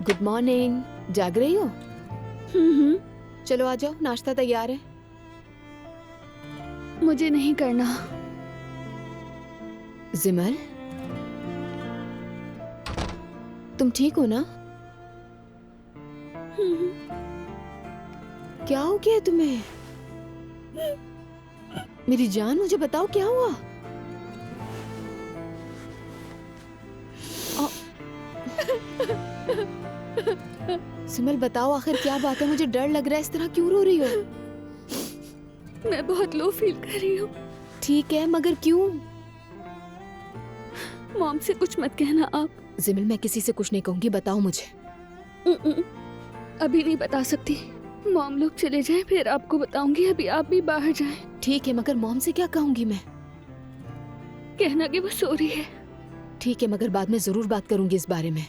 Good morning. जाग रही हो? चलो आ जाओ, नाश्ता तैयार है। मुझे नहीं करना। जिमल, तुम ठीक हो ना? क्या हो गया तुम्हें? मेरी जान, मुझे बताओ क्या हुआ? सिमल बताओ, आखिर क्या बात है? मुझे डर लग रहा है। इस तरह क्यों रो रही हो? मैं बहुत लो फील कर रही हूँ। ठीक है, मगर क्यों? मॉम से कुछ मत कहना आप। जिमल, मैं किसी से कुछ नहीं कहूंगी, बताओ मुझे। अभी नहीं बता सकती। मॉम लोग चले जाएं फिर आपको बताऊंगी। अभी आप भी बाहर जाएं। ठीक है, मगर मॉम से क्या कहूंगी मैं? कहना कि वो सो रही है। ठीक है, मगर बाद में जरूर बात करूंगी इस बारे में।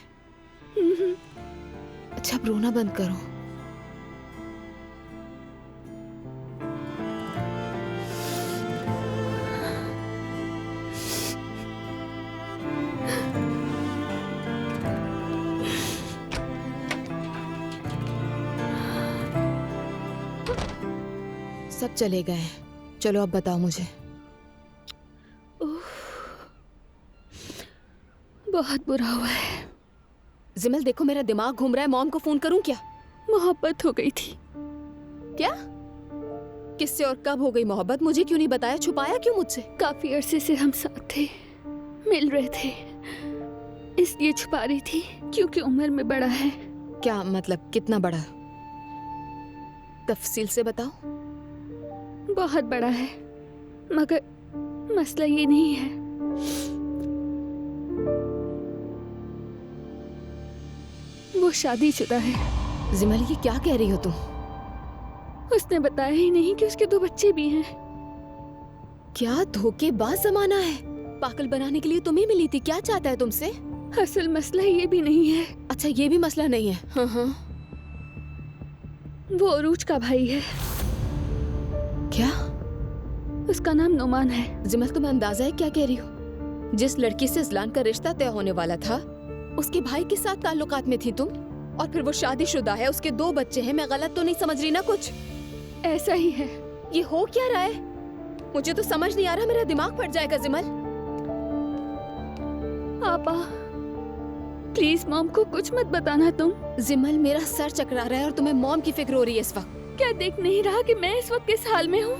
अच्छा, अब रोना बंद करो। सब चले गए हैं। चलो अब बताओ मुझे। बहुत बुरा हुआ है। जिमल देखो, मेरा दिमाग घूम रहा है। मॉम को फोन करूं क्या? मोहब्बत हो गई थी। क्या? किससे और कब हो गई मोहब्बत? मुझे क्यों नहीं बताया? छुपाया क्यों मुझसे? काफी अरसे से हम साथ थे, मिल रहे थे, इसलिए छुपा रही थी क्योंकि उम्र में बड़ा है। क्या मतलब? कितना बड़ा? तफसील से बताओ। बहुत बड़ा है, मगर मसला ये नहीं है। वो शादीशुदा है। जिमल, ये क्या कह रही हो तुम? उसने बताया ही नहीं कि उसके 2 बच्चे भी हैं। क्या धोखेबाज जमाना है। पागल बनाने के लिए तुम्हें मिली थी। क्या चाहता है तुमसे? असल मसला ये भी नहीं है। अच्छा, ये भी मसला नहीं है। हाँ हाँ। वो अरूज का भाई है। क्या? उसका नाम नुमान है। जिमल, तुम्हें अंदाजा है क्या कह रही हो? जिस लड़की से इज़लान का रिश्ता तय होने वाला था, उसके भाई के साथ ताल्लुकात में थी तुम, और फिर वो शादीशुदा है, उसके 2 बच्चे हैं। मैं गलत तो नहीं समझ रही ना कुछ? ऐसा ही है। ये हो क्या रहा है? मुझे तो समझ नहीं आ रहा। मेरा दिमाग फट जाएगा जिमल। आपा, प्लीज मॉम को कुछ मत बताना तुम। जिमल, मेरा सर चकरा रहा है और तुम्हें मॉम की फिक्र हो रही है इस वक्त। क्या देख नहीं रहा कि मैं इस वक्त किस हाल में हूँ?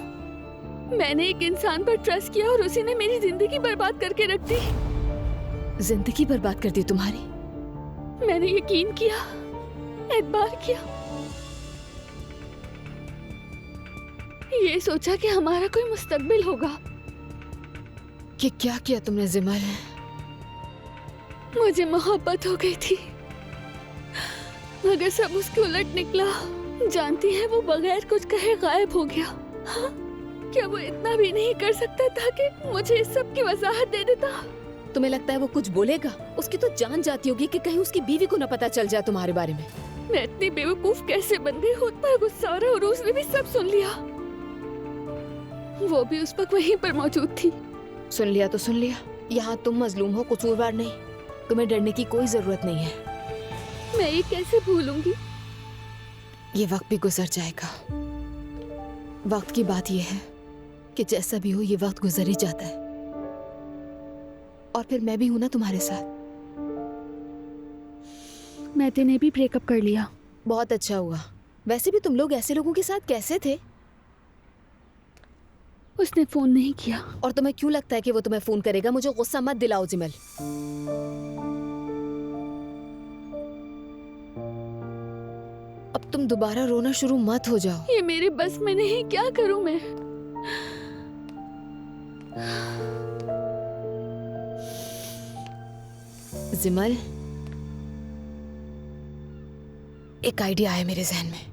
मैंने एक इंसान पर ट्रस्ट किया और उसी ने मेरी जिंदगी बर्बाद करके रख दी। जिंदगी बर्बाद कर दी तुम्हारी? मैंने यकीन किया, एतबार किया, ये सोचा कि हमारा कोई मुस्तकबिल होगा। कि क्या किया तुमने जिमल? मुझे मोहब्बत हो गई थी, मगर सब उसके उलट निकला। जानती है, वो बगैर कुछ कहे गायब हो गया। हाँ? क्या वो इतना भी नहीं कर सकता था कि मुझे इस सब की वजाहत दे देता? तुम्हें लगता है वो कुछ बोलेगा? उसकी तो जान जाती होगी कि कहीं उसकी बीवी को न पता चल जाए तुम्हारे बारे में। मैं इतनी बेवकूफ कैसे बन गई? खुद पर गुस्सा और अरूज ने भी सब सुन लिया। वो भी उस वक्त वहीं पर मौजूद थी। सुन लिया तो सुन लिया। यहाँ तुम मजलूम हो, कसूरवार नहीं। तुम्हें डरने की कोई जरूरत नहीं है। मैं ये कैसे भूलूंगी? ये वक्त भी गुजर जाएगा। वक्त की बात यह है कि जैसा भी हो, ये वक्त गुजर ही जाता है। और फिर मैं भी हूं ना तुम्हारे साथ। मैती ने भी ब्रेकअप कर लिया। बहुत अच्छा हुआ। वैसे भी तुम लोग ऐसे लोगों के साथ कैसे थे? उसने फोन नहीं किया। और तुम्हें क्यों लगता है कि वो तुम्हें फोन करेगा? मुझे गुस्सा मत दिलाओ जिमल। अब तुम दोबारा रोना शुरू मत हो जाओ। ये मेरे बस में नहीं, क्या करूं मैं? जिमल, एक आइडिया आया मेरे जहन में।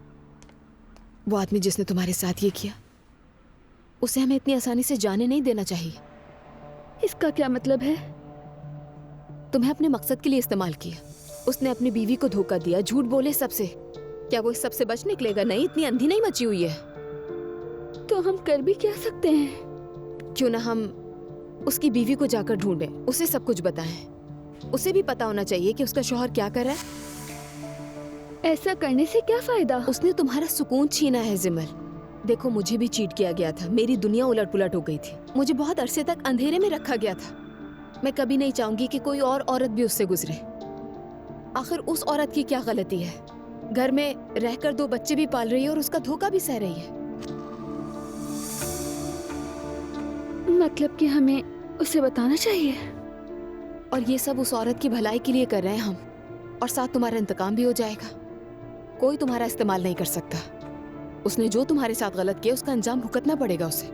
वो आदमी जिसने तुम्हारे साथ ये किया, उसे हमें इतनी आसानी से जाने नहीं देना चाहिए। इसका क्या मतलब है? तुम्हें अपने मकसद के लिए इस्तेमाल किया। उसने अपनी बीवी को धोखा दिया, झूठ बोले सबसे। क्या वो इस सबसे बच निकलेगा? नहीं, इतनी अंधी नहीं मची हुई है। तो हम कर भी क्या सकते हैं? क्यों ना हम उसकी बीवी को जाकर ढूंढें, उसे सब कुछ बताएं। उसे भी पता होना चाहिए कि उसका शौहर क्या कर रहा है। ऐसा करने से क्या फायदा? उसने तुम्हारा सुकून छीना है जिमल। देखो, मुझे भी चीट किया गया था, मेरी दुनिया उलट पुलट हो गई थी, मुझे बहुत अरसे तक अंधेरे में रखा गया था। मैं कभी नहीं चाहूंगी कि कोई और औरत भी उससे गुजरे। आखिर उस औरत की क्या गलती है? घर में रहकर 2 बच्चे भी पाल रही है और उसका धोखा भी सह रही है। मतलब कि हमें उसे बताना चाहिए। और ये सब उस औरत की भलाई के लिए कर रहे हैं हम, और साथ तुम्हारा इंतकाम भी हो जाएगा। कोई तुम्हारा इस्तेमाल नहीं कर सकता। उसने जो तुम्हारे साथ गलत किया उसका अंजाम भुगतना पड़ेगा उसे।